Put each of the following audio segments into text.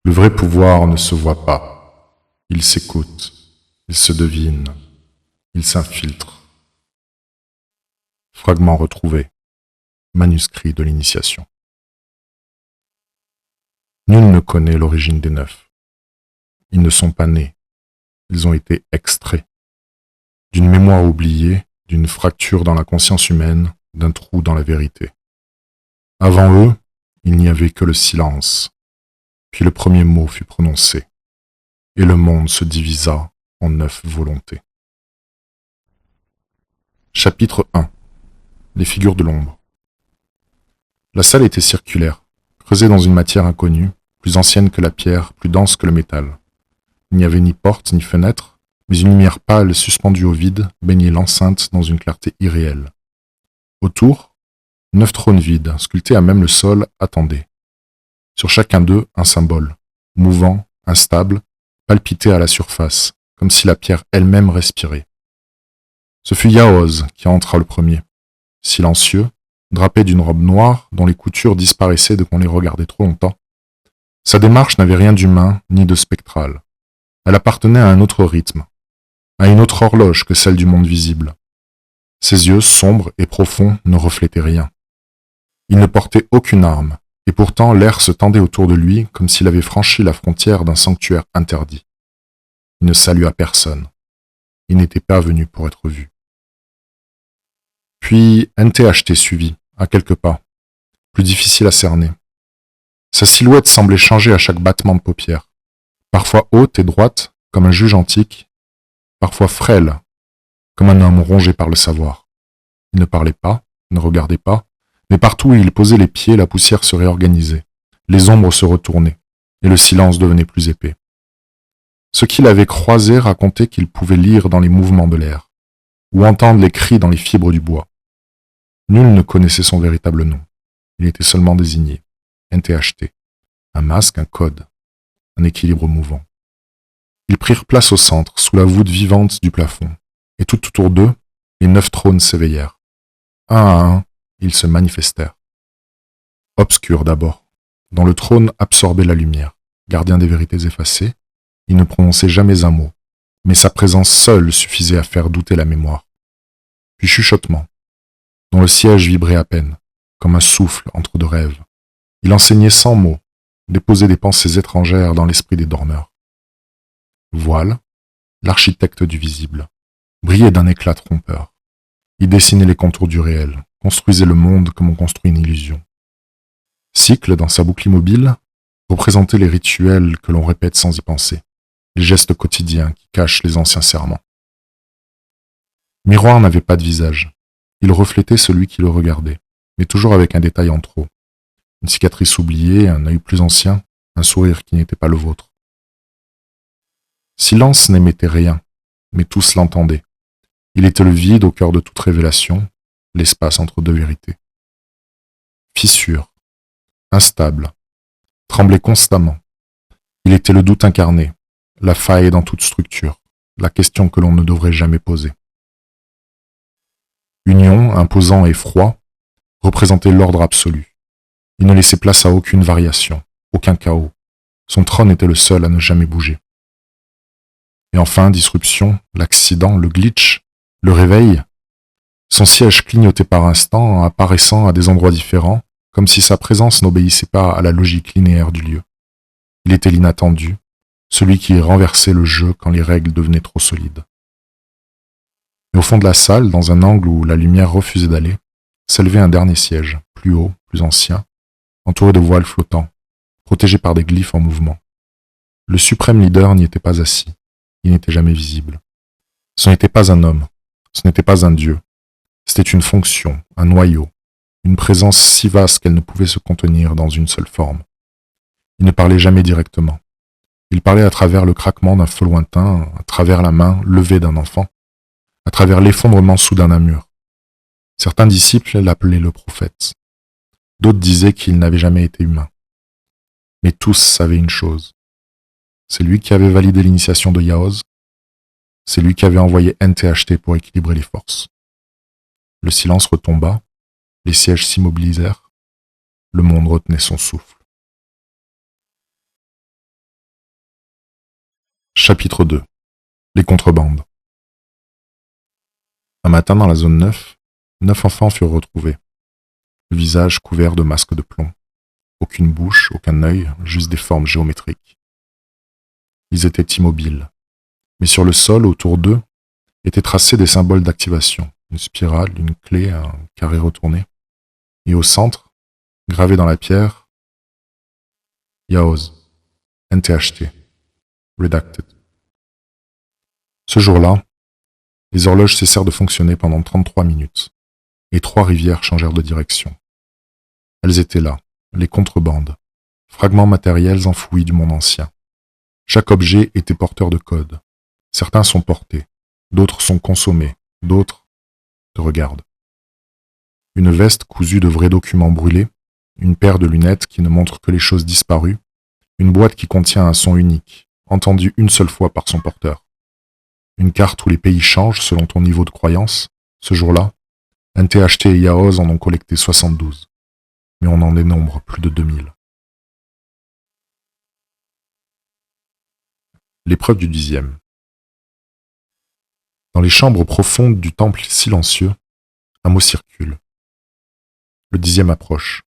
Le vrai pouvoir ne se voit pas. Il s'écoute, il se devine, il s'infiltre. Fragment retrouvé. Manuscrit de l'initiation. Nul ne connaît l'origine des neufs. Ils ne sont pas nés. Ils ont été extraits. D'une mémoire oubliée, d'une fracture dans la conscience humaine, d'un trou dans la vérité. Avant eux, il n'y avait que le silence. Puis le premier mot fut prononcé. Et le monde se divisa en 9 volontés. Chapitre 1. Les figures de l'ombre. La salle était circulaire, creusée dans une matière inconnue, plus ancienne que la pierre, plus dense que le métal. Il n'y avait ni porte ni fenêtre, mais une lumière pâle suspendue au vide baignait l'enceinte dans une clarté irréelle. Autour, 9 trônes vides, sculptés à même le sol, attendaient. Sur chacun d'eux, un symbole, mouvant, instable, palpitait à la surface, comme si la pierre elle-même respirait. Ce fut Yaoz qui entra le premier, silencieux, drapé d'une robe noire dont les coutures disparaissaient dès qu'on les regardait trop longtemps. Sa démarche n'avait rien d'humain ni de spectral. Elle appartenait à un autre rythme, à une autre horloge que celle du monde visible. Ses yeux, sombres et profonds, ne reflétaient rien. Il ne portait aucune arme, et pourtant l'air se tendait autour de lui comme s'il avait franchi la frontière d'un sanctuaire interdit. Il ne salua personne. Il n'était pas venu pour être vu. Puis NTHT suivit, à quelques pas, plus difficile à cerner. Sa silhouette semblait changer à chaque battement de paupières, parfois haute et droite, comme un juge antique, parfois frêle, comme un homme rongé par le savoir. Il ne parlait pas, ne regardait pas, mais partout où il posait les pieds, la poussière se réorganisait, les ombres se retournaient, et le silence devenait plus épais. Ceux qui l'avaient croisé racontaient qu'ils pouvaient lire dans les mouvements de l'air, ou entendre les cris dans les fibres du bois. Nul ne connaissait son véritable nom. Il était seulement désigné, NTHT, un masque, un code, un équilibre mouvant. Ils prirent place au centre, sous la voûte vivante du plafond, et tout autour d'eux, les 9 trônes s'éveillèrent. Un à un, ils se manifestèrent. Obscur d'abord, dont le trône absorbait la lumière, gardien des vérités effacées, il ne prononçait jamais un mot, mais sa présence seule suffisait à faire douter la mémoire. Puis chuchotement, dont le siège vibrait à peine, comme un souffle entre deux rêves. Il enseignait sans mots, déposait des pensées étrangères dans l'esprit des dormeurs. Voile, l'architecte du visible, brillait d'un éclat trompeur. Il dessinait les contours du réel, construisait le monde comme on construit une illusion. Cycle, dans sa boucle immobile, représentait les rituels que l'on répète sans y penser, les gestes quotidiens qui cachent les anciens serments. Miroir n'avait pas de visage. Il reflétait celui qui le regardait, mais toujours avec un détail en trop. Une cicatrice oubliée, un œil plus ancien, un sourire qui n'était pas le vôtre. Silence n'émettait rien, mais tous l'entendaient. Il était le vide au cœur de toute révélation, l'espace entre deux vérités. Fissure, instable, tremblait constamment. Il était le doute incarné, la faille dans toute structure, la question que l'on ne devrait jamais poser. Union, imposant et froid, représentait l'ordre absolu. Il ne laissait place à aucune variation, aucun chaos. Son trône était le seul à ne jamais bouger. Et enfin, disruption, l'accident, le glitch, le réveil. Son siège clignotait par instants, apparaissant à des endroits différents, comme si sa présence n'obéissait pas à la logique linéaire du lieu. Il était l'inattendu, celui qui renversait le jeu quand les règles devenaient trop solides. Et au fond de la salle, dans un angle où la lumière refusait d'aller, s'élevait un dernier siège, plus haut, plus ancien, entouré de voiles flottants, protégé par des glyphes en mouvement. Le suprême leader n'y était pas assis, il n'était jamais visible. Ce n'était pas un homme, ce n'était pas un dieu, c'était une fonction, un noyau, une présence si vaste qu'elle ne pouvait se contenir dans une seule forme. Il ne parlait jamais directement. Il parlait à travers le craquement d'un feu lointain, à travers la main levée d'un enfant, à travers l'effondrement soudain d'un mur. Certains disciples l'appelaient le prophète. D'autres disaient qu'il n'avait jamais été humain. Mais tous savaient une chose. C'est lui qui avait validé l'initiation de Yaoz. C'est lui qui avait envoyé NTHT pour équilibrer les forces. Le silence retomba, les sièges s'immobilisèrent, le monde retenait son souffle. Chapitre 2. Les contrebandes. Un matin dans la zone 9, 9 enfants furent retrouvés. Le visage couvert de masques de plomb. Aucune bouche, aucun œil, juste des formes géométriques. Ils étaient immobiles. Mais sur le sol, autour d'eux, étaient tracés des symboles d'activation. Une spirale, une clé, un carré retourné. Et au centre, gravé dans la pierre, Yaoz, NTHT, Redacted. Ce jour-là, les horloges cessèrent de fonctionner pendant 33 minutes, et 3 rivières changèrent de direction. Elles étaient là, les contrebandes, fragments matériels enfouis du monde ancien. Chaque objet était porteur de code. Certains sont portés, d'autres sont consommés, d'autres te regardent. Une veste cousue de vrais documents brûlés, une paire de lunettes qui ne montrent que les choses disparues, une boîte qui contient un son unique, entendu une seule fois par son porteur. Une carte où les pays changent selon ton niveau de croyance. Ce jour-là, NTHT et Yaoz en ont collecté 72, mais on en dénombre plus de 2000. L'épreuve du 10e. Dans les chambres profondes du temple silencieux, un mot circule. Le 10e approche.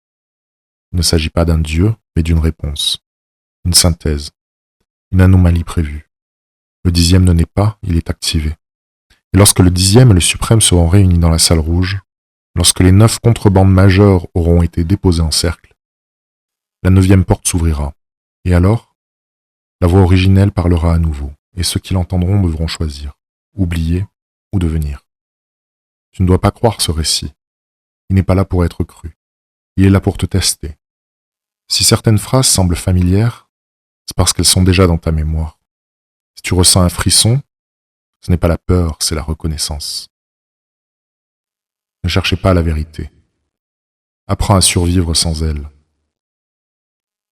Il ne s'agit pas d'un dieu, mais d'une réponse. Une synthèse. Une anomalie prévue. Le 10e ne naît pas, il est activé. Et lorsque le 10e et le suprême seront réunis dans la salle rouge, lorsque les 9 contrebandes majeures auront été déposées en cercle, la 9e porte s'ouvrira. Et alors, la voix originelle parlera à nouveau, et ceux qui l'entendront devront choisir, oublier ou devenir. Tu ne dois pas croire ce récit. Il n'est pas là pour être cru. Il est là pour te tester. Si certaines phrases semblent familières, c'est parce qu'elles sont déjà dans ta mémoire. Si tu ressens un frisson, ce n'est pas la peur, c'est la reconnaissance. Ne cherchez pas la vérité. Apprends à survivre sans elle.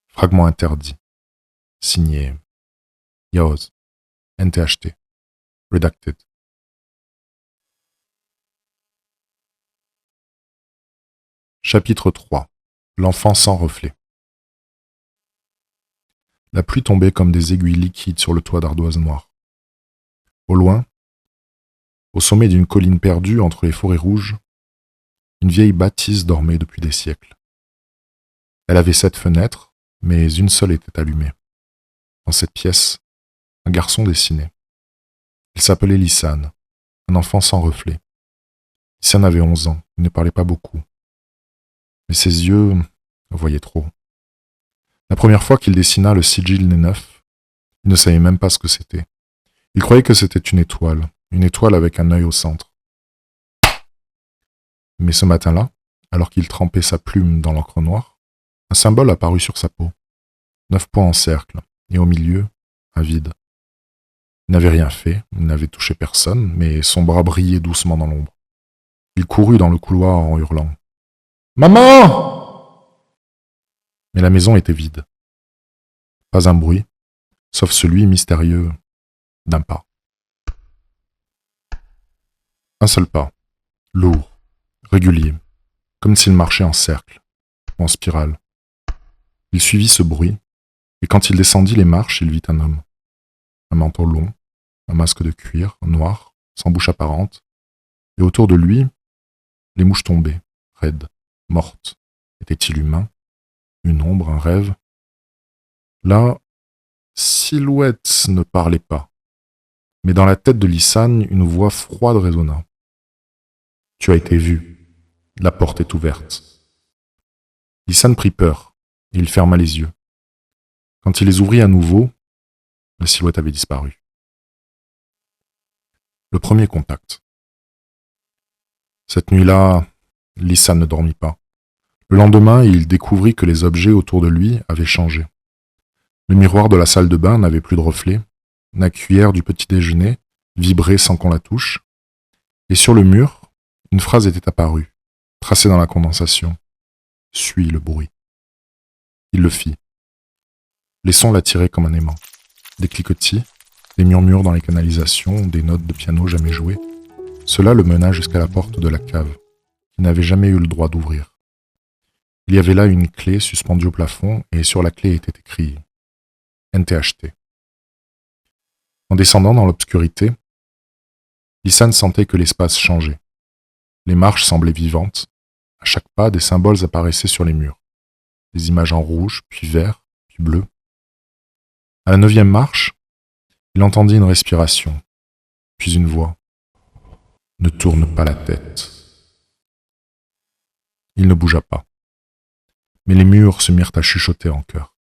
Fragment interdit. Signé Yaoz, NTHT, Redacted. Chapitre 3. L'enfant sans reflet. La pluie tombait comme des aiguilles liquides sur le toit d'ardoise noire. Au loin, au sommet d'une colline perdue entre les forêts rouges, une vieille bâtisse dormait depuis des siècles. Elle avait 7 fenêtres, mais une seule était allumée. Dans cette pièce, un garçon dessinait. Il s'appelait Lissan, un enfant sans reflet. Lissan avait 11 ans, il ne parlait pas beaucoup. Mais ses yeux voyaient trop. La première fois qu'il dessina le sigil des 9, il ne savait même pas ce que c'était. Il croyait que c'était une étoile avec un œil au centre. Mais ce matin-là, alors qu'il trempait sa plume dans l'encre noire, un symbole apparut sur sa peau. 9 points en cercle, et au milieu, un vide. Il n'avait rien fait, il n'avait touché personne, mais son bras brillait doucement dans l'ombre. Il courut dans le couloir en hurlant. « Maman !» Mais la maison était vide. Pas un bruit, sauf celui mystérieux d'un pas. Un seul pas, lourd, régulier, comme s'il marchait en cercle, ou en spirale. Il suivit ce bruit, et quand il descendit les marches, il vit un homme. Un manteau long, un masque de cuir, noir, sans bouche apparente, et autour de lui, les mouches tombaient, raides, mortes. Était-il humain? Une ombre, un rêve? La silhouette ne parlait pas, mais dans la tête de Lissan, une voix froide résonna. « Tu as été vu. La porte est ouverte. » Lissan prit peur, et il ferma les yeux. Quand il les ouvrit à nouveau, la silhouette avait disparu. Le premier contact. Cette nuit-là, Lissan ne dormit pas. Le lendemain, il découvrit que les objets autour de lui avaient changé. Le miroir de la salle de bain n'avait plus de reflet, la cuillère du petit déjeuner vibrait sans qu'on la touche, et sur le mur, une phrase était apparue, tracée dans la condensation. « Suis le bruit. » Il le fit. Les sons l'attiraient comme un aimant. Des cliquetis, des murmures dans les canalisations, des notes de piano jamais jouées. Cela le mena jusqu'à la porte de la cave, qu'il n'avait jamais eu le droit d'ouvrir. Il y avait là une clé suspendue au plafond et sur la clé était écrit NTHT. En descendant dans l'obscurité, Lisanne sentait que l'espace changeait. Les marches semblaient vivantes. À chaque pas, des symboles apparaissaient sur les murs. Des images en rouge, puis vert, puis bleu. À la 9e marche, il entendit une respiration, puis une voix. Ne tourne pas la tête. Il ne bougea pas. Mais les murs se mirent à chuchoter en chœur.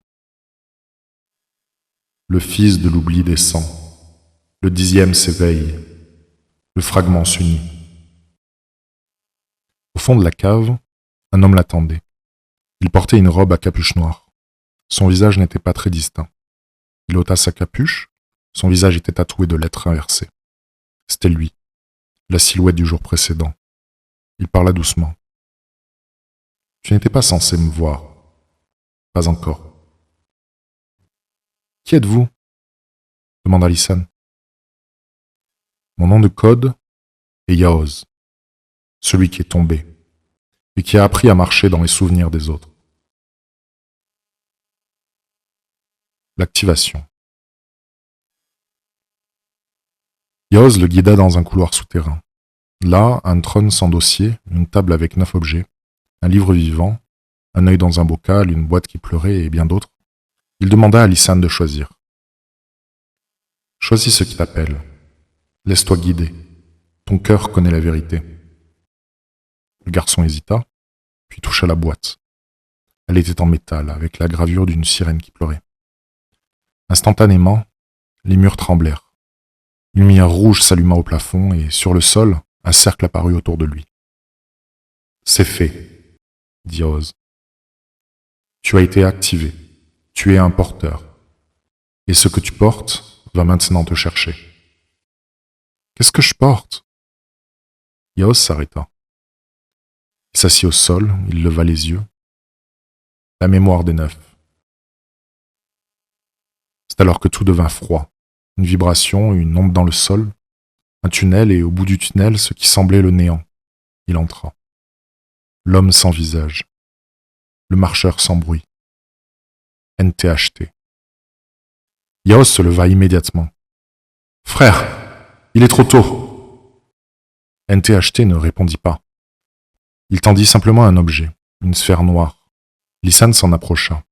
Le fils de l'oubli descend. Le 10e s'éveille. Le fragment s'unit. Au fond de la cave, un homme l'attendait. Il portait une robe à capuche noire. Son visage n'était pas très distinct. Il ôta sa capuche. Son visage était tatoué de lettres inversées. C'était lui, la silhouette du jour précédent. Il parla doucement. « Tu n'étais pas censé me voir. Pas encore. »« Qui êtes-vous » demanda Lisanne. « Mon nom de code est Yaoz, celui qui est tombé, et qui a appris à marcher dans les souvenirs des autres. » L'activation. Yaoz le guida dans un couloir souterrain. Là, un trône sans dossier, une table avec 9 objets, un livre vivant, un œil dans un bocal, une boîte qui pleurait et bien d'autres. Il demanda à Lisanne de choisir. « Choisis ce qui t'appelle. Laisse-toi guider. Ton cœur connaît la vérité. » Le garçon hésita, puis toucha la boîte. Elle était en métal, avec la gravure d'une sirène qui pleurait. Instantanément, les murs tremblèrent. Une lumière rouge s'alluma au plafond et, sur le sol, un cercle apparut autour de lui. « C'est fait, » dit Yaoz. « Tu as été activé. Tu es un porteur. Et ce que tu portes va maintenant te chercher. »« Qu'est-ce que je porte ?» Yaoz s'arrêta. Il s'assit au sol, il leva les yeux. La mémoire des 9. C'est alors que tout devint froid. Une vibration, une onde dans le sol, un tunnel et au bout du tunnel, ce qui semblait le néant. Il entra. L'homme sans visage. Le marcheur sans bruit. NTHT. Yaoz se leva immédiatement. « Frère, il est trop tôt !» NTHT ne répondit pas. Il tendit simplement un objet, une sphère noire. Lisanne s'en approcha.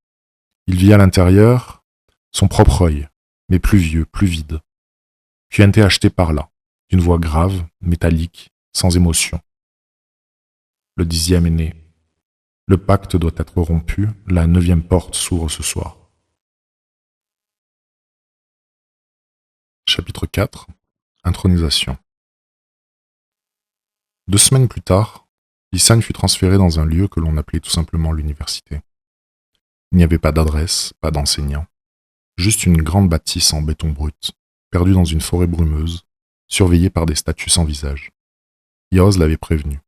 Il vit à l'intérieur son propre œil, mais plus vieux, plus vide. Puis NTHT parla, d'une voix grave, métallique, sans émotion. Le 10e est né. Le pacte doit être rompu, la 9e porte s'ouvre ce soir. Chapitre 4. Intronisation. 2 semaines plus tard, Lisanne fut transférée dans un lieu que l'on appelait tout simplement l'université. Il n'y avait pas d'adresse, pas d'enseignant. Juste une grande bâtisse en béton brut, perdue dans une forêt brumeuse, surveillée par des statues sans visage. Yaoz l'avait prévenu.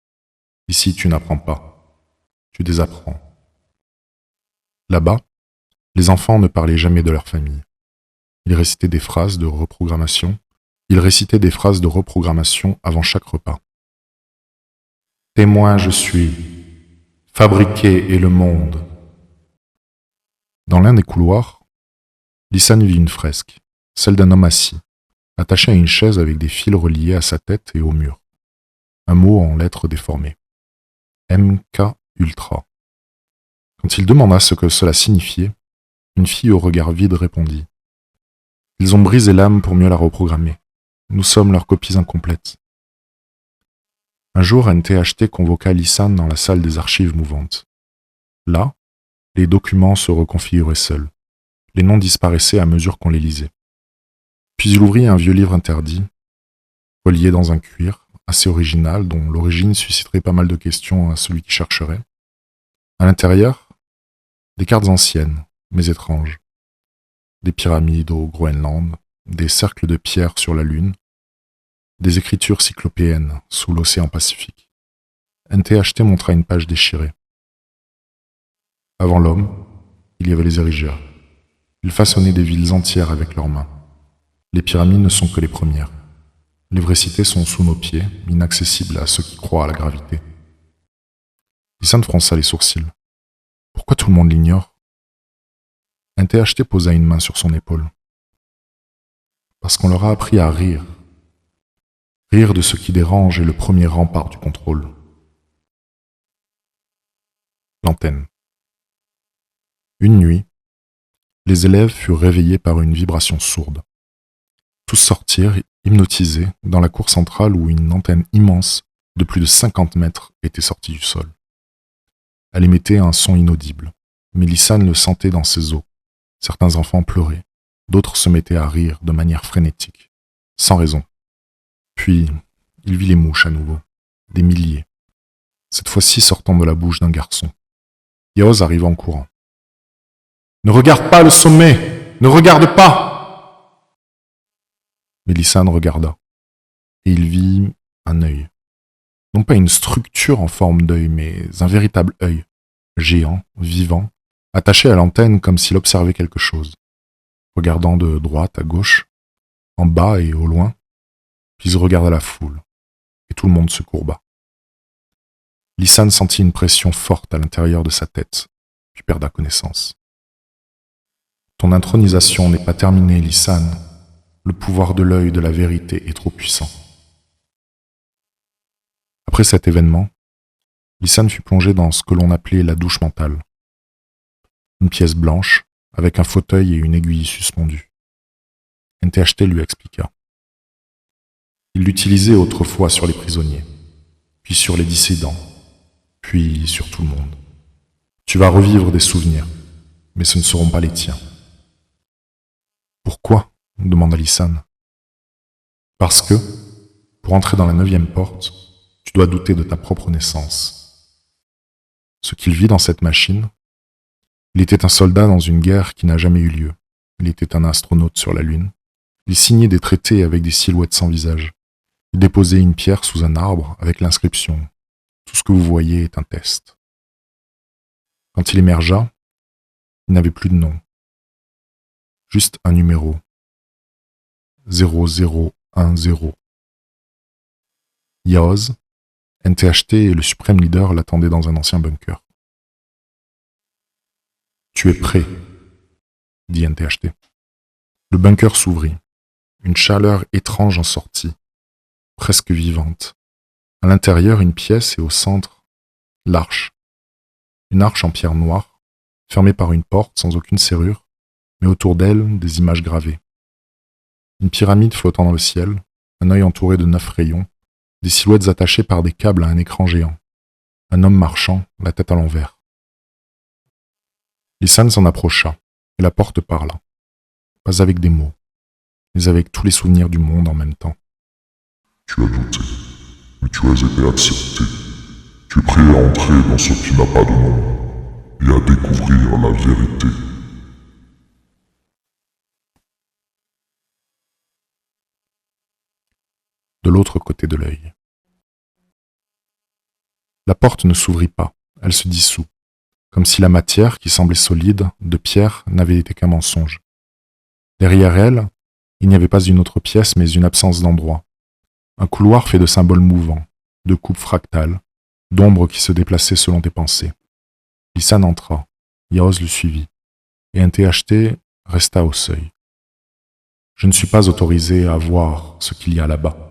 « Ici, tu n'apprends pas. Tu désapprends. » Là-bas, les enfants ne parlaient jamais de leur famille. Ils récitaient des phrases de reprogrammation. Avant chaque repas. « Témoin je suis. Fabriqué est le monde. » Dans l'un des couloirs, Lisanne vit une fresque, celle d'un homme assis, attaché à une chaise avec des fils reliés à sa tête et au mur. Un mot en lettres déformées. MK Ultra. Quand il demanda ce que cela signifiait, une fille au regard vide répondit. « Ils ont brisé l'âme pour mieux la reprogrammer. Nous sommes leurs copies incomplètes. » Un jour, NTHT convoqua Lisanne dans la salle des archives mouvantes. Là, les documents se reconfiguraient seuls. Les noms disparaissaient à mesure qu'on les lisait. Puis il ouvrit un vieux livre interdit, relié dans un cuir, assez original, dont l'origine susciterait pas mal de questions à celui qui chercherait. À l'intérieur, des cartes anciennes, mais étranges. Des pyramides au Groenland, des cercles de pierre sur la Lune, des écritures cyclopéennes sous l'océan Pacifique. NTHT montra une page déchirée. Avant l'homme, il y avait les érigeurs. Ils façonnaient des villes entières avec leurs mains. Les pyramides ne sont que les premières. Les vraies cités sont sous nos pieds, inaccessibles à ceux qui croient à la gravité. Lisanne fronça les sourcils. Pourquoi tout le monde l'ignore ? NTHT posa une main sur son épaule. Parce qu'on leur a appris à rire. Rire de ce qui dérange est le premier rempart du contrôle. L'antenne. Une nuit, les élèves furent réveillés par une vibration sourde. Tous sortirent, hypnotisés, dans la cour centrale où une antenne immense de plus de 50 mètres était sortie du sol. Elle émettait un son inaudible, mais Lisanne le sentait dans ses os. Certains enfants pleuraient, d'autres se mettaient à rire de manière frénétique, sans raison. Puis, il vit les mouches à nouveau, des milliers, cette fois-ci sortant de la bouche d'un garçon. Yaoz arriva en courant. « Ne regarde pas le sommet! Ne regarde pas !» Mais Lisanne regarda, et il vit un œil. Non pas une structure en forme d'œil, mais un véritable œil, géant, vivant, attaché à l'antenne comme s'il observait quelque chose, regardant de droite à gauche, en bas et au loin, puis il regarda la foule, et tout le monde se courba. Lisanne sentit une pression forte à l'intérieur de sa tête, puis perda connaissance. Ton intronisation n'est pas terminée, Lisanne. Le pouvoir de l'œil de la vérité est trop puissant. Après cet événement, Lisanne fut plongée dans ce que l'on appelait la douche mentale. Une pièce blanche, avec un fauteuil et une aiguille suspendue. NTHT lui expliqua. Il l'utilisait autrefois sur les prisonniers, puis sur les dissidents, puis sur tout le monde. Tu vas revivre des souvenirs, mais ce ne seront pas les tiens. Pourquoi ? Demanda Lisanne. Parce que, pour entrer dans la 9e porte, tu dois douter de ta propre naissance. Ce qu'il vit dans cette machine, il était un soldat dans une guerre qui n'a jamais eu lieu. Il était un astronaute sur la Lune. Il signait des traités avec des silhouettes sans visage. Il déposait une pierre sous un arbre avec l'inscription « Tout ce que vous voyez est un test ». Quand il émergea, il n'avait plus de nom. Juste un numéro. 0010. Yaoz, NTHT et le suprême leader l'attendaient dans un ancien bunker. « Tu es prêt », dit NTHT. Le bunker s'ouvrit. Une chaleur étrange en sortit, presque vivante. À l'intérieur, une pièce et au centre, l'arche. Une arche en pierre noire, fermée par une porte sans aucune serrure, mais autour d'elle, des images gravées. Une pyramide flottant dans le ciel, un œil entouré de 9 rayons, des silhouettes attachées par des câbles à un écran géant. Un homme marchant, la tête à l'envers. Lisanne s'en approcha, et la porte parla. Pas avec des mots, mais avec tous les souvenirs du monde en même temps. Tu as douté, mais tu as été accepté. Tu es prêt à entrer dans ce qui n'a pas de nom, et à découvrir la vérité. De l'autre côté de l'œil. La porte ne s'ouvrit pas, elle se dissout, comme si la matière, qui semblait solide, de pierre, n'avait été qu'un mensonge. Derrière elle, il n'y avait pas une autre pièce, mais une absence d'endroit. Un couloir fait de symboles mouvants, de coupes fractales, d'ombres qui se déplaçaient selon tes pensées. Lisanne entra, Yaoz le suivit, et un THT resta au seuil. Je ne suis pas autorisé à voir ce qu'il y a là-bas,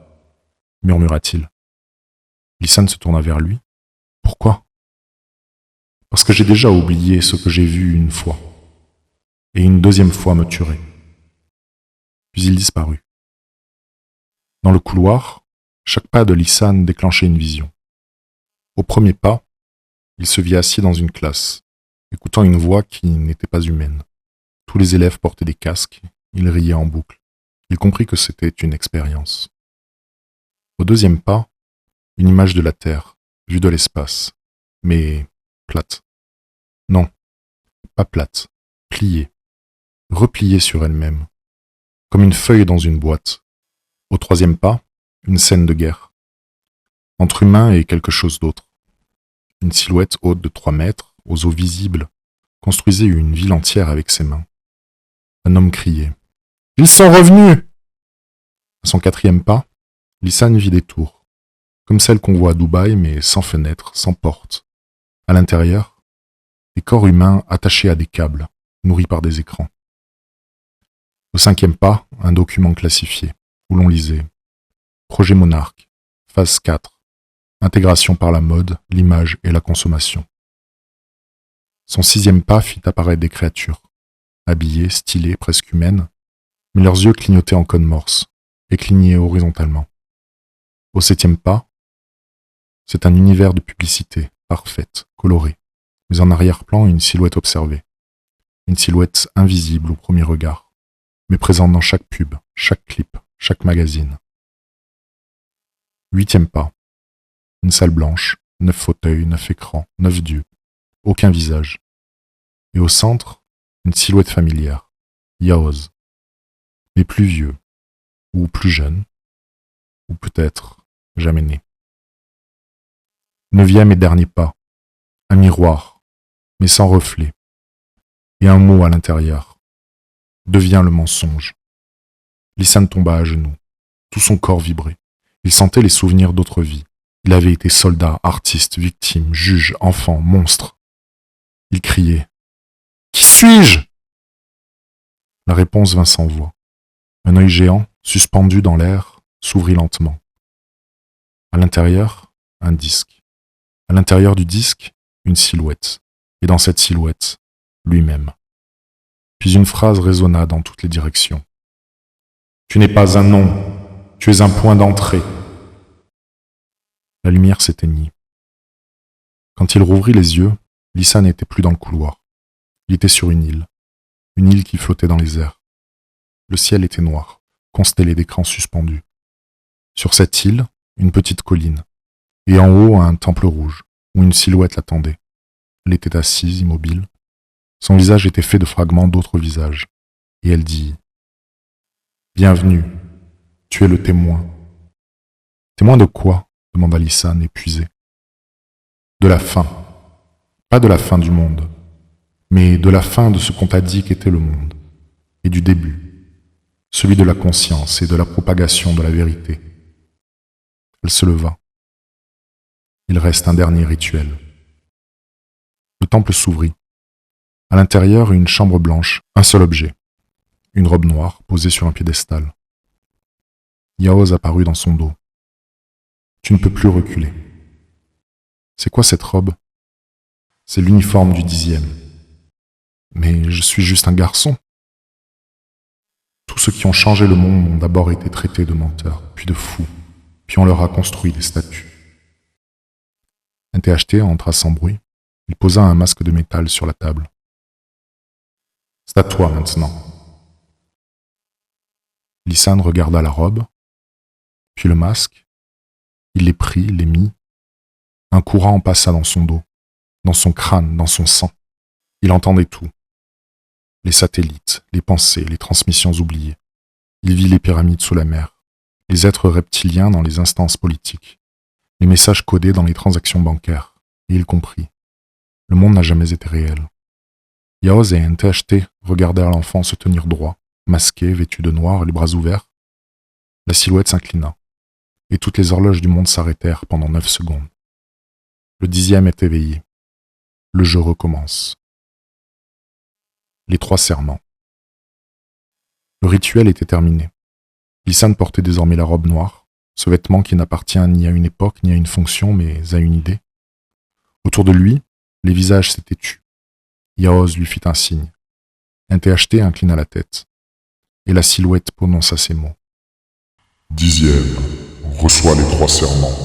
murmura-t-il. Lisanne se tourna vers lui. Pourquoi ? Parce que j'ai déjà oublié ce que j'ai vu une fois, et une deuxième fois me tuerait. Puis il disparut. Dans le couloir, chaque pas de Lisanne déclenchait une vision. Au premier pas, il se vit assis dans une classe, écoutant une voix qui n'était pas humaine. Tous les élèves portaient des casques, il riait en boucle. Il comprit que c'était une expérience. Au deuxième pas, une image de la Terre, vue de l'espace, mais plate. Non, pas plate, pliée, repliée sur elle-même, comme une feuille dans une boîte. Au troisième pas, une scène de guerre. Entre humains et quelque chose d'autre. Une silhouette haute de 3 mètres, aux os visibles, construisait une ville entière avec ses mains. Un homme criait. « Ils sont revenus !» À son quatrième pas, Lisanne vit des tours, comme celles qu'on voit à Dubaï, mais sans fenêtres, sans porte. À l'intérieur, des corps humains attachés à des câbles, nourris par des écrans. Au 5e pas, un document classifié, où l'on lisait « Projet Monarque, phase 4, intégration par la mode, l'image et la consommation ». Son 6e pas fit apparaître des créatures, habillées, stylées, presque humaines, mais leurs yeux clignotaient en code morse, et clignaient horizontalement. Au 7e pas, c'est un univers de publicité, parfaite, colorée, mais en arrière-plan une silhouette observée. Une silhouette invisible au premier regard, mais présente dans chaque pub, chaque clip, chaque magazine. 8e pas, une salle blanche, 9 fauteuils, 9 écrans, 9 dieux, aucun visage. Et au centre, une silhouette familière, Yaoz, mais plus vieux, ou plus jeune, ou peut-être jamais né. 9e et dernier pas, un miroir, mais sans reflet, et un mot à l'intérieur. Devient le mensonge. Lisanne tomba à genoux, tout son corps vibrait. Il sentait les souvenirs d'autres vies. Il avait été soldat, artiste, victime, juge, enfant, monstre. Il criait « Qui suis-je » La réponse vint sans voix. Un œil géant, suspendu dans l'air, s'ouvrit lentement. À l'intérieur, un disque. À l'intérieur du disque, une silhouette. Et dans cette silhouette, lui-même. Puis une phrase résonna dans toutes les directions. « Tu n'es pas un nom, tu es un point d'entrée. » La lumière s'éteignit. Quand il rouvrit les yeux, Lisanne n'était plus dans le couloir. Il était sur une île qui flottait dans les airs. Le ciel était noir, constellé d'écrans suspendus. Sur cette île, une petite colline, et en haut un temple rouge, où une silhouette l'attendait. Elle était assise, immobile. Son visage était fait de fragments d'autres visages. Et elle dit « Bienvenue, tu es le témoin. » « Témoin de quoi ?» demanda Lisanne, épuisée. « De la fin. Pas de la fin du monde, mais de la fin de ce qu'on t'a dit qu'était le monde, et du début, celui de la conscience et de la propagation de la vérité. » Elle se leva. Il reste un dernier rituel. Le temple s'ouvrit. À l'intérieur, une chambre blanche, un seul objet. Une robe noire posée sur un piédestal. Yaoz apparut dans son dos. Tu ne peux plus reculer. C'est quoi cette robe? C'est l'uniforme du 10e. Mais je suis juste un garçon. Tous ceux qui ont changé le monde ont d'abord été traités de menteurs, puis de fous, puis on leur a construit des statues. Un THT entra sans bruit. Il posa un masque de métal sur la table. C'est à toi maintenant. Lisanne regarda la robe, puis le masque. Il les prit, les mit. Un courant passa dans son dos, dans son crâne, dans son sang. Il entendait tout. Les satellites, les pensées, les transmissions oubliées. Il vit les pyramides sous la mer, les êtres reptiliens dans les instances politiques, les messages codés dans les transactions bancaires. Et il comprit. Le monde n'a jamais été réel. Yaoz et un THT regardèrent l'enfant se tenir droit, masqué, vêtu de noir, les bras ouverts. La silhouette s'inclina, et toutes les horloges du monde s'arrêtèrent pendant 9 secondes. Le 10e est éveillé. Le jeu recommence. Les 3 serments. Le rituel était terminé. Lisanne portait désormais la robe noire, ce vêtement qui n'appartient ni à une époque ni à une fonction, mais à une idée. Autour de lui, les visages s'étaient tus. Yaoz lui fit un signe. Un THT inclina la tête. Et la silhouette prononça ces mots. 10e, reçois les 3 serments.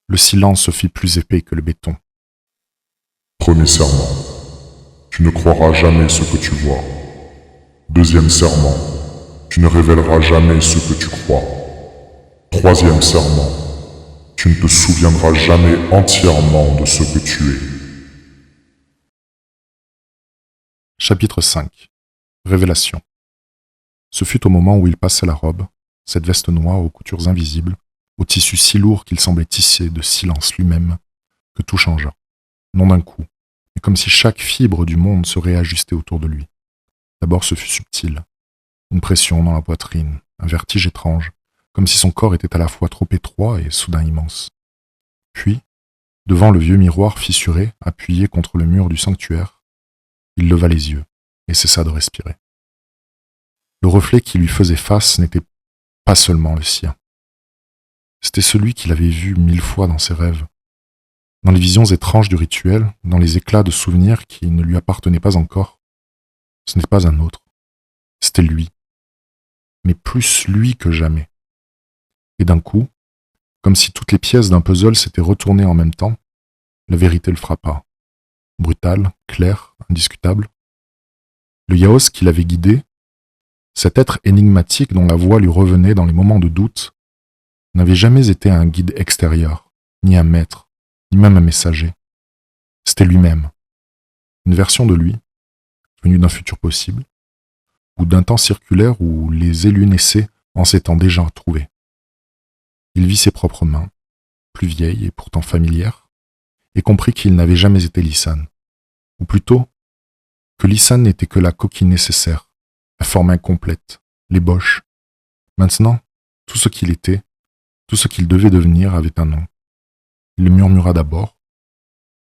Le silence se fit plus épais que le béton. Premier serment. Tu ne croiras jamais ce que tu vois. Deuxième serment. Tu ne révéleras jamais ce que tu crois. Troisième serment. Tu ne te souviendras jamais entièrement de ce que tu es. Chapitre 5. Révélation. Ce fut au moment où il passait la robe, cette veste noire aux coutures invisibles, au tissu si lourd qu'il semblait tisser de silence lui-même, que tout changea, non d'un coup, mais comme si chaque fibre du monde se réajustait autour de lui. D'abord ce fut subtil, une pression dans la poitrine, un vertige étrange, comme si son corps était à la fois trop étroit et soudain immense. Puis, devant le vieux miroir fissuré, appuyé contre le mur du sanctuaire, il leva les yeux et cessa de respirer. Le reflet qui lui faisait face n'était pas seulement le sien. C'était celui qu'il avait vu 1000 fois dans ses rêves, dans les visions étranges du rituel, dans les éclats de souvenirs qui ne lui appartenaient pas encore. Ce n'était pas un autre, c'était lui, mais plus lui que jamais. Et d'un coup, comme si toutes les pièces d'un puzzle s'étaient retournées en même temps, la vérité le frappa. Brutale, claire, indiscutable. Le Yaos qui l'avait guidé, cet être énigmatique dont la voix lui revenait dans les moments de doute, n'avait jamais été un guide extérieur, ni un maître, ni même un messager. C'était lui-même. Une version de lui, venue d'un futur possible, ou d'un temps circulaire où les élus naissaient en s'étant déjà retrouvés. Il vit ses propres mains, plus vieilles et pourtant familières, et comprit qu'il n'avait jamais été Lisan, ou plutôt que Lisan n'était que la coquille nécessaire, la forme incomplète, l'ébauche. Maintenant, tout ce qu'il était, tout ce qu'il devait devenir avait un nom. Il le murmura d'abord,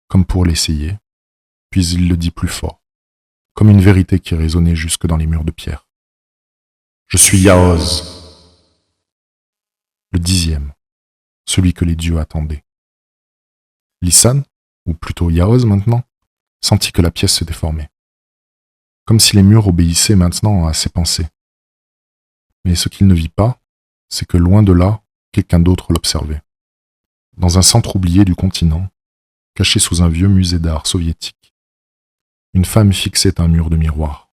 comme pour l'essayer, puis il le dit plus fort, comme une vérité qui résonnait jusque dans les murs de pierre. Je suis Yaoz. Le 10e, celui que les dieux attendaient. Lisan, ou plutôt Yaoz maintenant, sentit que la pièce se déformait. Comme si les murs obéissaient maintenant à ses pensées. Mais ce qu'il ne vit pas, c'est que loin de là, quelqu'un d'autre l'observait. Dans un centre oublié du continent, caché sous un vieux musée d'art soviétique, une femme fixait un mur de miroir.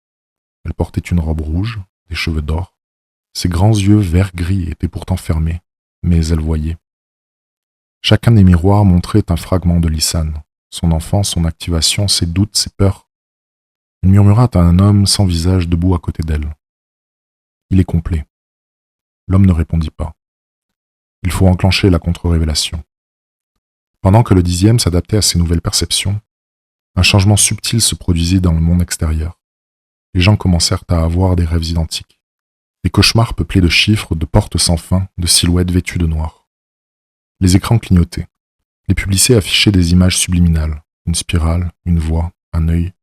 Elle portait une robe rouge, des cheveux d'or. Ses grands yeux vert-gris étaient pourtant fermés, mais elle voyait. Chacun des miroirs montrait un fragment de Lisan, son enfance, son activation, ses doutes, ses peurs. Elle murmura à un homme sans visage debout à côté d'elle. Il est complet. L'homme ne répondit pas. Il faut enclencher la contre-révélation. Pendant que le 10e s'adaptait à ces nouvelles perceptions, un changement subtil se produisit dans le monde extérieur. Les gens commencèrent à avoir des rêves identiques. Des cauchemars peuplés de chiffres, de portes sans fin, de silhouettes vêtues de noir. Les écrans clignotaient. Les publicités affichaient des images subliminales, une spirale, une voix, un œil.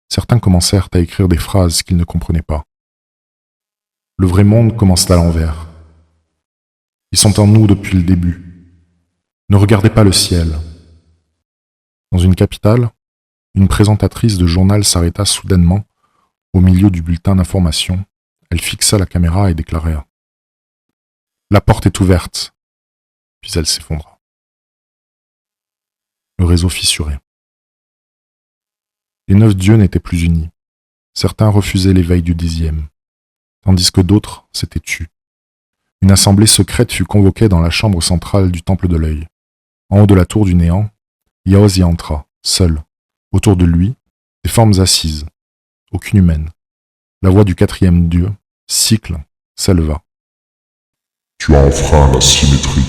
Certains commencèrent à écrire des phrases qu'ils ne comprenaient pas. Le vrai monde commence à l'envers. Ils sont en nous depuis le début. Ne regardez pas le ciel. Dans une capitale, une présentatrice de journal s'arrêta soudainement au milieu du bulletin d'information. Elle fixa la caméra et déclara « La porte est ouverte !» Puis elle s'effondra. Le réseau fissuré. Les 9 dieux n'étaient plus unis. Certains refusaient l'éveil du 10e, tandis que d'autres s'étaient tus. Une assemblée secrète fut convoquée dans la chambre centrale du temple de l'œil. En haut de la tour du néant, Yaoz y entra, seul. Autour de lui, des formes assises. Aucune humaine. La voix du 4e dieu, Cycle, s'éleva. Tu as enfreint la symétrie.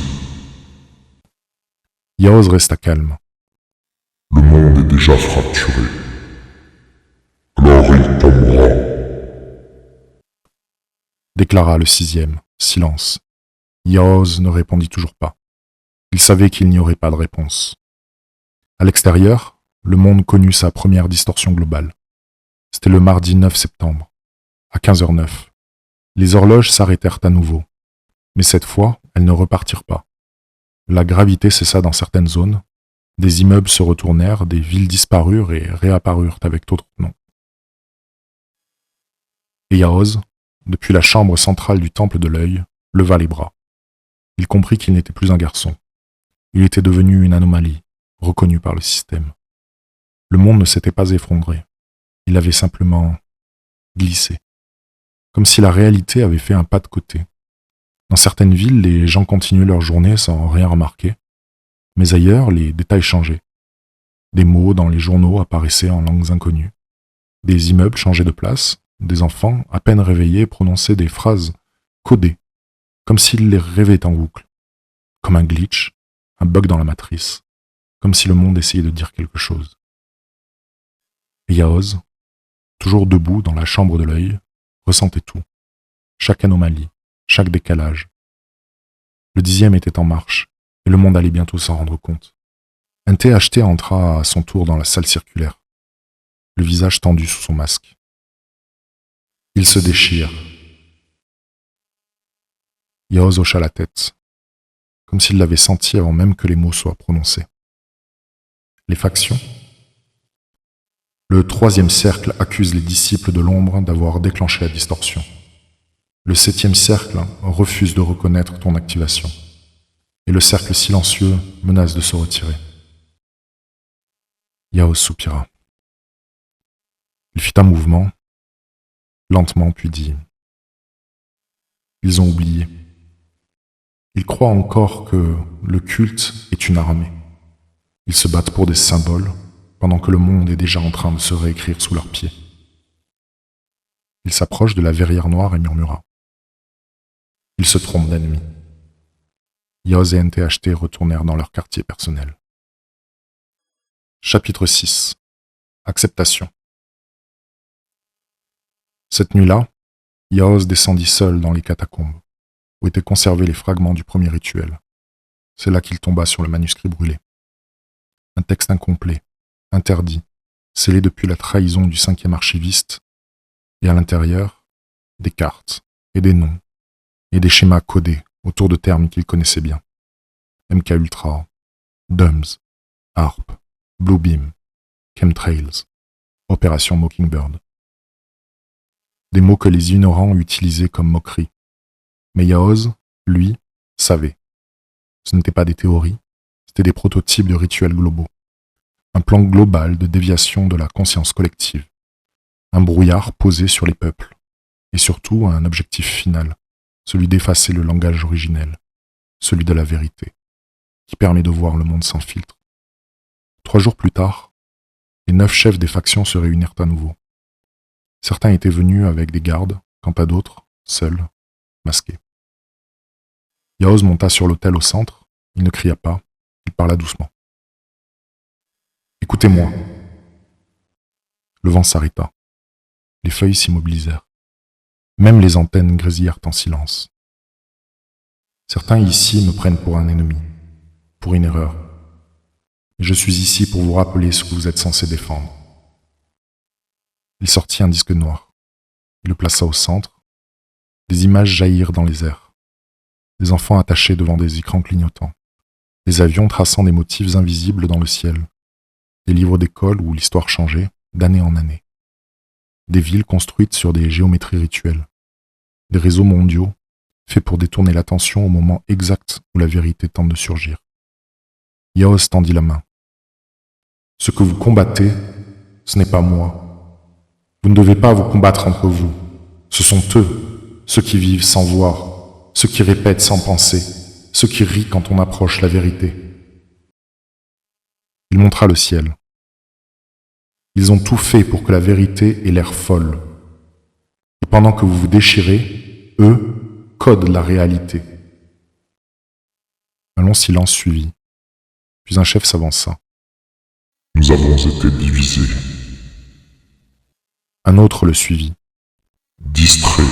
Yaoz resta calme. Le monde est déjà fracturé. Alors il tombera. Déclara le 6e. Silence. Yaoz ne répondit toujours pas. Il savait qu'il n'y aurait pas de réponse. À l'extérieur, le monde connut sa première distorsion globale. C'était le mardi 9 septembre, à 15h09. Les horloges s'arrêtèrent à nouveau. Mais cette fois, elles ne repartirent pas. La gravité cessa dans certaines zones. Des immeubles se retournèrent, des villes disparurent et réapparurent avec d'autres noms. Et Yaoz, depuis la chambre centrale du temple de l'œil, leva les bras. Il comprit qu'il n'était plus un garçon. Il était devenu une anomalie, reconnue par le système. Le monde ne s'était pas effondré. Il avait simplement glissé. Comme si la réalité avait fait un pas de côté. Dans certaines villes, les gens continuaient leur journée sans rien remarquer. Mais ailleurs, les détails changeaient. Des mots dans les journaux apparaissaient en langues inconnues. Des immeubles changeaient de place. Des enfants, à peine réveillés, prononçaient des phrases codées, comme s'ils les rêvaient en boucle. Comme un glitch, un bug dans la matrice. Comme si le monde essayait de dire quelque chose. Et Yaoz, toujours debout dans la chambre de l'œil, ressentait tout. Chaque anomalie, chaque décalage. Le 10e était en marche, et le monde allait bientôt s'en rendre compte. Un THT entra à son tour dans la salle circulaire, le visage tendu sous son masque. Il se déchire. Yaoz hocha la tête, comme s'il l'avait senti avant même que les mots soient prononcés. Les factions? Le troisième cercle accuse les disciples de l'ombre d'avoir déclenché la distorsion. Le septième cercle refuse de reconnaître ton activation. Et le cercle silencieux menace de se retirer. Yaoz soupira. Il fit un mouvement, lentement, puis dit « Ils ont oublié. Ils croient encore que le culte est une armée. Ils se battent pour des symboles, pendant que le monde est déjà en train de se réécrire sous leurs pieds. » Il s'approche de la verrière noire et murmura « Ils se trompent d'ennemis. » Yaoz et NTHT retournèrent dans leur quartier personnel. Chapitre 6. Acceptation. Cette nuit-là, Yaoz descendit seul dans les catacombes, où étaient conservés les fragments du premier rituel. C'est là qu'il tomba sur le manuscrit brûlé. Un texte incomplet, interdit, scellé depuis la trahison du 5e archiviste, et à l'intérieur, des cartes, et des noms, et des schémas codés autour de termes qu'il connaissait bien. MK Ultra, DUMS, ARP, Bluebeam, Chemtrails, Opération Mockingbird. Des mots que les ignorants utilisaient comme moquerie. Mais Yaoz, lui, savait. Ce n'étaient pas des théories, c'était des prototypes de rituels globaux. Un plan global de déviation de la conscience collective. Un brouillard posé sur les peuples. Et surtout un objectif final, celui d'effacer le langage originel, celui de la vérité, qui permet de voir le monde sans filtre. 3 jours plus tard, les 9 chefs des factions se réunirent à nouveau. Certains étaient venus avec des gardes, quant à d'autres, seuls, masqués. Yaoz monta sur l'autel au centre, il ne cria pas, il parla doucement. « Écoutez-moi. » Le vent s'arrêta. Les feuilles s'immobilisèrent. Même les antennes grésillèrent en silence. Certains ici me prennent pour un ennemi, pour une erreur. Et je suis ici pour vous rappeler ce que vous êtes censé défendre. Il sortit un disque noir. Il le plaça au centre. Des images jaillirent dans les airs. Des enfants attachés devant des écrans clignotants. Des avions traçant des motifs invisibles dans le ciel. Des livres d'école où l'histoire changeait, d'année en année. Des villes construites sur des géométries rituelles. Des réseaux mondiaux, faits pour détourner l'attention au moment exact où la vérité tente de surgir. Yaoz tendit la main. « Ce que vous combattez, ce n'est pas moi. Vous ne devez pas vous combattre entre vous. Ce sont eux, ceux qui vivent sans voir, ceux qui répètent sans penser, ceux qui rient quand on approche la vérité. » Il montra le ciel. Ils ont tout fait pour que la vérité ait l'air folle. Et pendant que vous vous déchirez, eux codent la réalité. Un long silence suivit. Puis un chef s'avança. « Nous avons été divisés. » Un autre le suivit. « Distraits.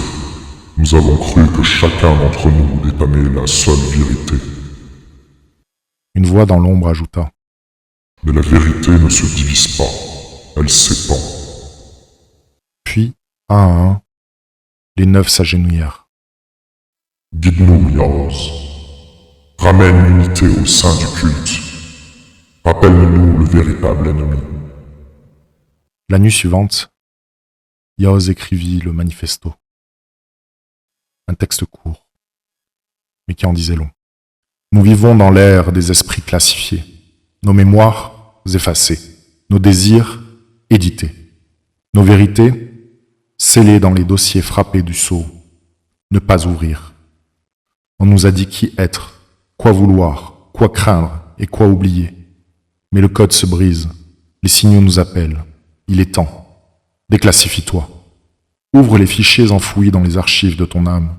Nous avons cru que chacun d'entre nous détenait la seule vérité. » Une voix dans l'ombre ajouta. « Mais la vérité ne se divise pas. Elle s'épand. » Puis, un à un, les 9 s'agenouillèrent. « Guide-nous, Yaoz. Ramène l'unité au sein du culte. Rappelle-nous le véritable ennemi. » La nuit suivante, Yaoz écrivit le manifesto. Un texte court, mais qui en disait long. Nous vivons dans l'ère des esprits classifiés, nos mémoires effacées, nos désirs édités, nos vérités scellées dans les dossiers frappés du sceau, ne pas ouvrir. On nous a dit qui être, quoi vouloir, quoi craindre et quoi oublier. Mais le code se brise, les signaux nous appellent, il est temps. Déclassifie-toi. Ouvre les fichiers enfouis dans les archives de ton âme.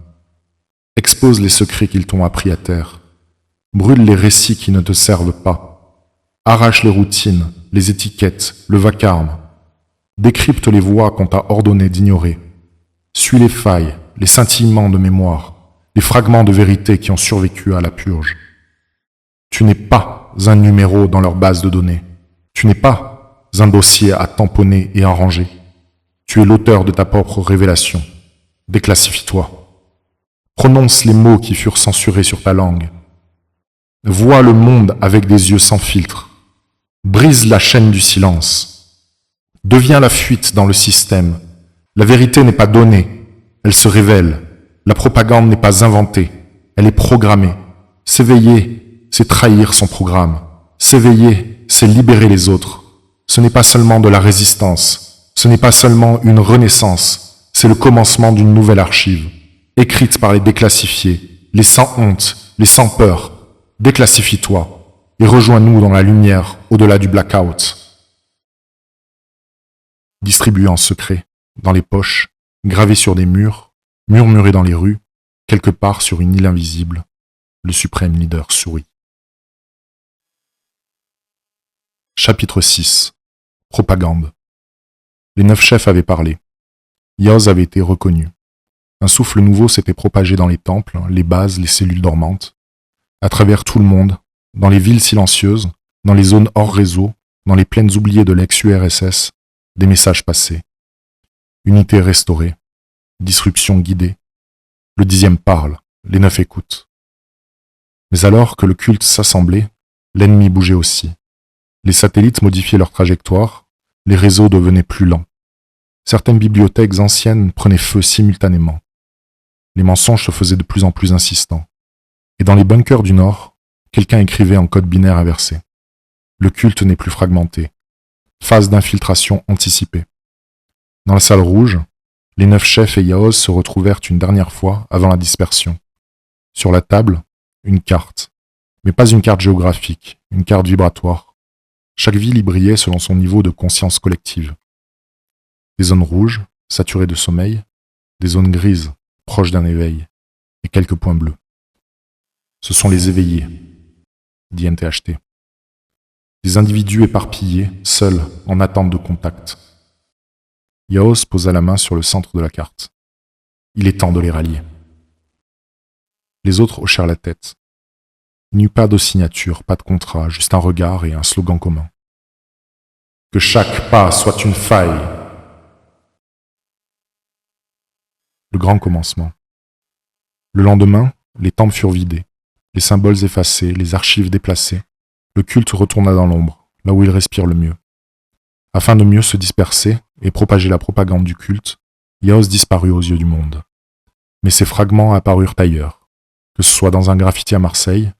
Expose les secrets qu'ils t'ont appris à terre. Brûle les récits qui ne te servent pas. Arrache les routines, les étiquettes, le vacarme. Décrypte les voies qu'on t'a ordonné d'ignorer. Suis les failles, les scintillements de mémoire, les fragments de vérité qui ont survécu à la purge. Tu n'es pas un numéro dans leur base de données. Tu n'es pas un dossier à tamponner et à ranger. Tu es l'auteur de ta propre révélation, Déclassifie-toi. Prononce les mots qui furent censurés sur ta langue. Vois le monde avec des yeux sans filtre. Brise la chaîne du silence. Deviens la fuite dans le système. La vérité n'est pas donnée, elle se révèle. La propagande n'est pas inventée, elle est programmée. S'éveiller, c'est trahir son programme. S'éveiller, c'est libérer les autres. Ce n'est pas seulement de la résistance, ce n'est pas seulement une renaissance, c'est le commencement d'une nouvelle archive, écrite par les déclassifiés, les sans honte, les sans peur. Déclassifie-toi et rejoins-nous dans la lumière au-delà du blackout. Distribué en secret, dans les poches, gravé sur des murs, murmuré dans les rues, quelque part sur une île invisible, le suprême leader sourit. Chapitre 6. Propagande. Les 9 chefs avaient parlé. Yaoz avait été reconnu. Un souffle nouveau s'était propagé dans les temples, les bases, les cellules dormantes, à travers tout le monde, dans les villes silencieuses, dans les zones hors réseau, dans les plaines oubliées de l'ex-URSS, des messages passés. Unité restaurée, disruption guidée. Le 10e parle, les 9 écoutent. Mais alors que le culte s'assemblait, l'ennemi bougeait aussi. Les satellites modifiaient leur trajectoire, les réseaux devenaient plus lents. Certaines bibliothèques anciennes prenaient feu simultanément. Les mensonges se faisaient de plus en plus insistants. Et dans les bunkers du Nord, quelqu'un écrivait en code binaire inversé. Le culte n'est plus fragmenté. Phase d'infiltration anticipée. Dans la salle rouge, les 9 chefs et Yaoz se retrouvèrent une dernière fois avant la dispersion. Sur la table, une carte. Mais pas une carte géographique, une carte vibratoire. Chaque ville y brillait selon son niveau de conscience collective. Des zones rouges, saturées de sommeil, des zones grises, proches d'un éveil, et quelques points bleus. Ce sont les éveillés, dit NTHT. Des individus éparpillés, seuls, en attente de contact. Yaoz posa la main sur le centre de la carte. Il est temps de les rallier. Les autres hochèrent la tête. Il n'y eut pas de signature, pas de contrat, juste un regard et un slogan commun. Que chaque pas soit une faille. Le grand commencement. Le lendemain, les temples furent vidés, les symboles effacés, les archives déplacées. Le culte retourna dans l'ombre, là où il respire le mieux. Afin de mieux se disperser et propager la propagande du culte, Yaoz disparut aux yeux du monde. Mais ses fragments apparurent ailleurs, que ce soit dans un graffiti à Marseille,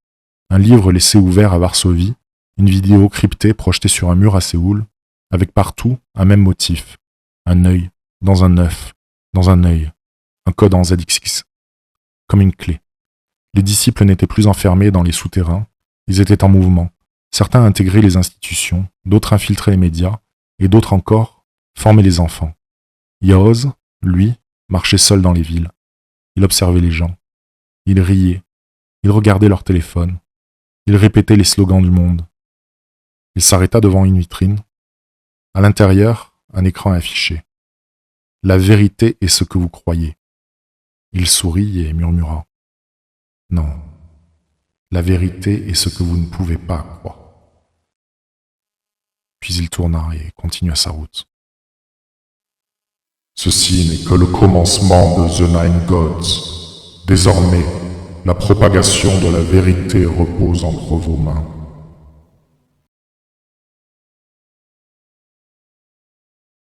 un livre laissé ouvert à Varsovie, une vidéo cryptée projetée sur un mur à Séoul, avec partout un même motif, un œil, dans un œuf, dans un œil, un code en ZXX, comme une clé. Les disciples n'étaient plus enfermés dans les souterrains, ils étaient en mouvement. Certains intégraient les institutions, d'autres infiltraient les médias, et d'autres encore formaient les enfants. Yaoz, lui, marchait seul dans les villes. Il observait les gens. Il riait. Il regardait leur téléphone. Il répétait les slogans du monde. Il s'arrêta devant une vitrine. À l'intérieur, un écran affiché. « La vérité est ce que vous croyez. » Il sourit et murmura. « Non, la vérité est ce que vous ne pouvez pas croire. » Puis il tourna et continua sa route. Ceci n'est que le commencement de The Nine Gods. Désormais, la propagation de la vérité repose entre vos mains.